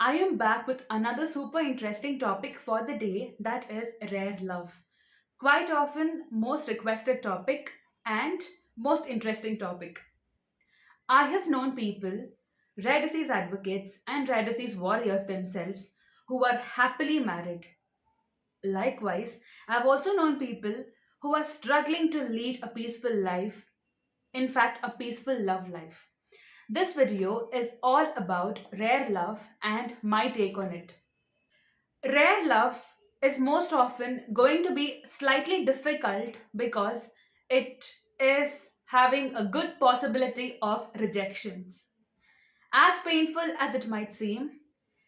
I am back with another super interesting topic for the day, that is rare love. Quite often, most requested topic and most interesting topic. I have known people, rare disease advocates, and rare disease warriors themselves who are happily married. Likewise, I've also known people who are struggling to lead a peaceful life, in fact, a peaceful love life. This video is all about rare love and my take on it. Rare love is most often going to be slightly difficult because it is having a good possibility of rejections. As painful as it might seem,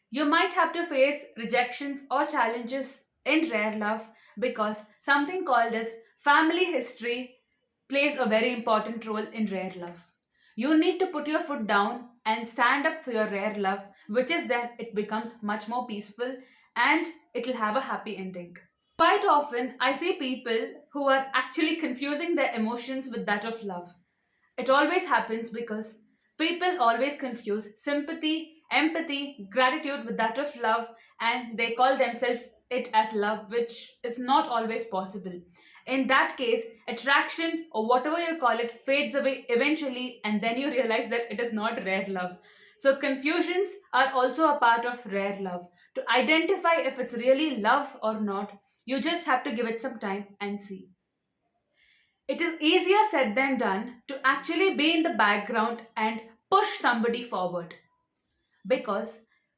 you might have to face rejections or challenges in rare love because something called as family history plays a very important role in rare love. You need to put your foot down and stand up for your rare love, which is then it becomes much more peaceful and it'll have a happy ending. Quite often, I see people who are actually confusing their emotions with that of love. It always happens because people always confuse sympathy, empathy, gratitude with that of love, and they call themselves it as love, which is not always possible. In that case, attraction or whatever you call it fades away eventually, and then you realize that it is not rare love. So, confusions are also a part of rare love. To identify if it's really love or not, you just have to give it some time and see. It is easier said than done to actually be in the background and push somebody forward. Because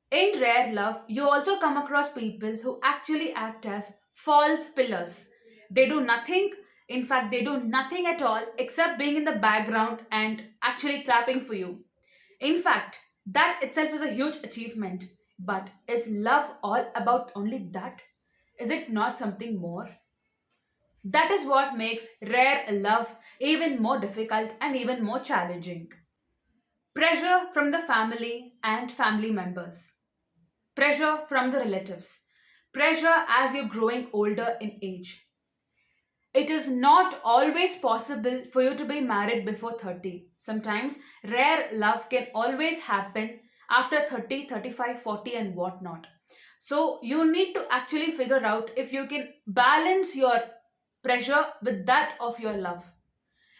in rare love, you also come across people who actually act as false pillars. They do nothing, in fact, they do nothing at all except being in the background and actually clapping for you. In fact, that itself is a huge achievement. But is love all about only that? Is it not something more? That is what makes rare love even more difficult and even more challenging. Pressure from the family and family members, pressure from the relatives, pressure as you're growing older in age. It is not always possible for you to be married before 30. Sometimes rare love can always happen after 30, 35, 40, and whatnot. So you need to actually figure out if you can balance your pressure with that of your love,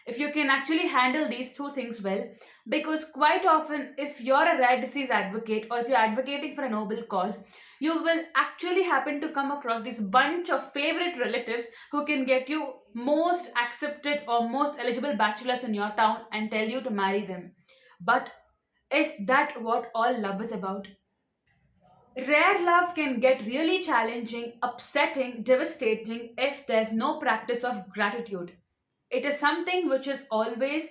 if you can actually handle these two things well. Because quite often, if you're a rare disease advocate or if you're advocating for a noble cause, you will actually happen to come across this bunch of favorite relatives who can get you most accepted or most eligible bachelors in your town and tell you to marry them. But is that what all love is about? Rare love can get really challenging, upsetting, devastating if there's no practice of gratitude. It is something which is always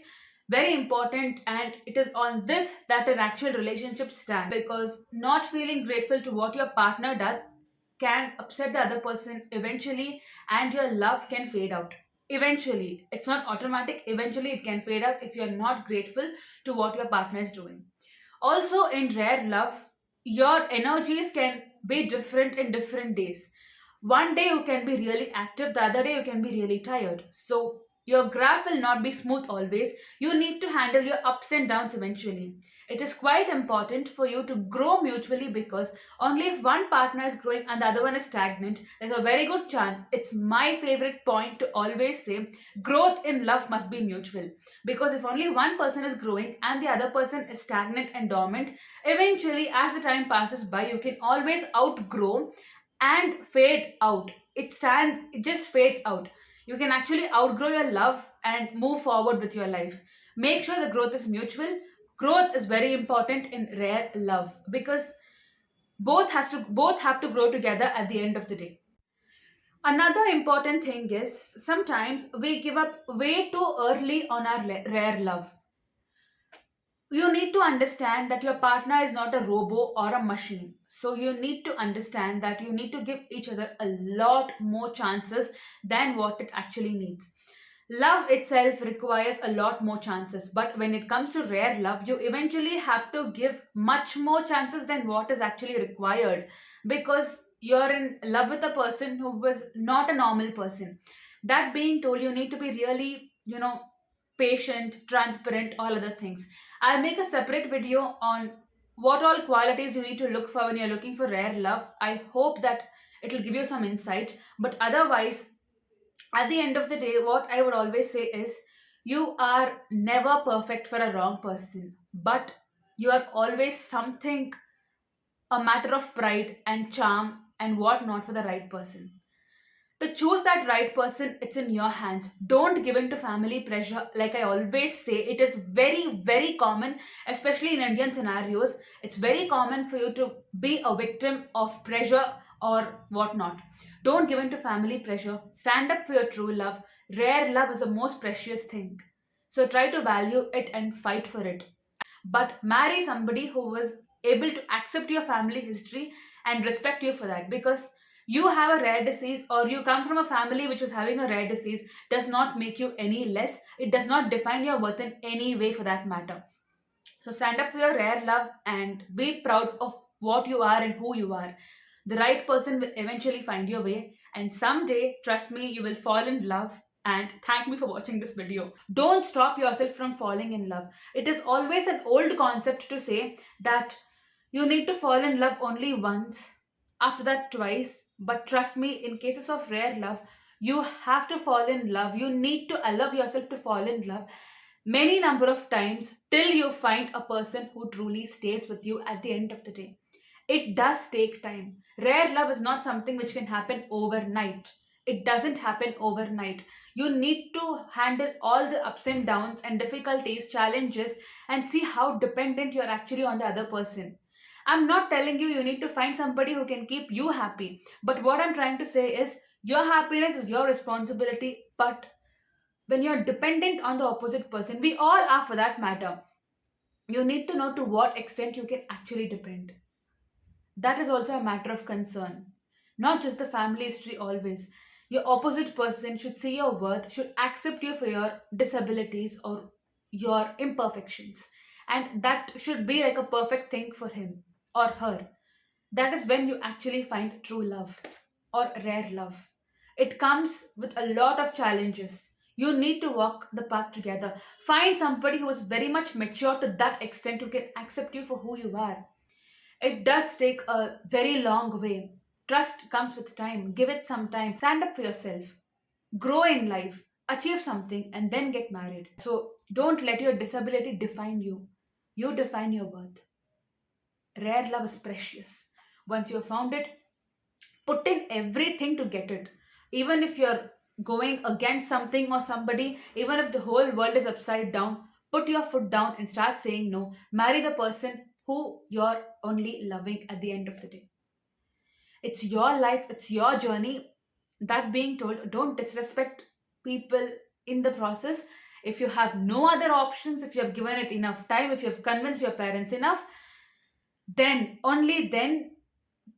very important, and it is on this that an actual relationship stands, because not feeling grateful to what your partner does can upset the other person eventually, and your love can fade out. Eventually, it's not automatic, eventually, it can fade out if you're not grateful to what your partner is doing. Also, in rare love, your energies can be different in different days. One day you can be really active, the other day you can be really tired. So, your graph will not be smooth always. You need to handle your ups and downs eventually. It is quite important for you to grow mutually, because only if one partner is growing and the other one is stagnant, there's a very good chance. It's my favorite point to always say growth in love must be mutual, because if only one person is growing and the other person is stagnant and dormant, eventually, as the time passes by, you can always outgrow and fade out. It just fades out. You can actually outgrow your love and move forward with your life. Make sure the growth is mutual. Growth is very important in rare love, because both have to grow together at the end of the day. Another important thing is sometimes we give up way too early on our rare love. You need to understand that your partner is not a robo or a machine. So you need to understand that you need to give each other a lot more chances than what it actually needs. Love itself requires a lot more chances, but when it comes to rare love, you eventually have to give much more chances than what is actually required, because you're in love with a person who was not a normal person. That being told, you need to be really, patient, transparent, all other things. I'll make a separate video on what all qualities you need to look for when you're looking for rare love. I hope that it'll give you some insight. But otherwise, at the end of the day, what I would always say is you are never perfect for a wrong person, but you are always something, a matter of pride and charm and whatnot for the right person. To choose that right person, it's in your hands. Don't give in to family pressure. Like I always say, it is very, very common, especially in Indian scenarios. It's very common for you to be a victim of pressure or whatnot. Don't give in to family pressure. Stand up for your true love. Rare love is the most precious thing. So try to value it and fight for it, but marry somebody who was able to accept your family history and respect you for that, because you have a rare disease or you come from a family which is having a rare disease does not make you any less. It does not define your worth in any way for that matter. So stand up for your rare love and be proud of what you are and who you are. The right person will eventually find your way, and someday, trust me, you will fall in love. And thank me for watching this video. Don't stop yourself from falling in love. It is always an old concept to say that you need to fall in love only once, after that twice. But trust me, in cases of rare love, you have to fall in love. You need to allow yourself to fall in love many number of times till you find a person who truly stays with you at the end of the day. It does take time. Rare love is not something which can happen overnight. It doesn't happen overnight. You need to handle all the ups and downs and difficulties, challenges, and see how dependent you're actually on the other person. I'm not telling you you need to find somebody who can keep you happy, but what I'm trying to say is your happiness is your responsibility. But when you're dependent on the opposite person, we all are for that matter, you need to know to what extent you can actually depend. That is also a matter of concern. Not just the family history always. Your opposite person should see your worth, should accept you for your disabilities or your imperfections. And that should be like a perfect thing for him or her. That is when you actually find true love or rare love. It comes with a lot of challenges. You need to walk the path together. Find somebody who is very much mature to that extent who can accept you for who you are. It does take a very long way. Trust comes with time. Give it some time. Stand up for yourself. Grow in life. Achieve something and then get married. So don't let your disability define you. You define your worth. Rare love is precious. Once you have found it, put in everything to get it. Even if you're going against something or somebody, even if the whole world is upside down, put your foot down and start saying no. Marry the person who you're only loving at the end of the day. It's your life, it's your journey. That being told, don't disrespect people in the process. If you have no other options, if you have given it enough time, if you have convinced your parents enough, then only then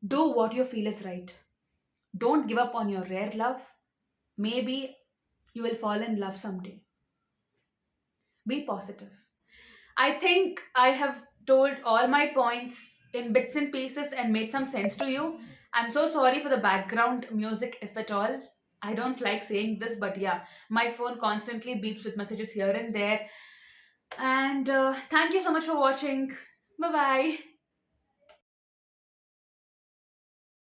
do what you feel is right. Don't give up on your rare love. Maybe you will fall in love someday. Be positive. I think I have told all my points in bits and pieces and made some sense to you. I'm so sorry for the background music, if at all. I don't like saying this, but yeah, my phone constantly beeps with messages here and there. And thank you so much for watching. Bye bye.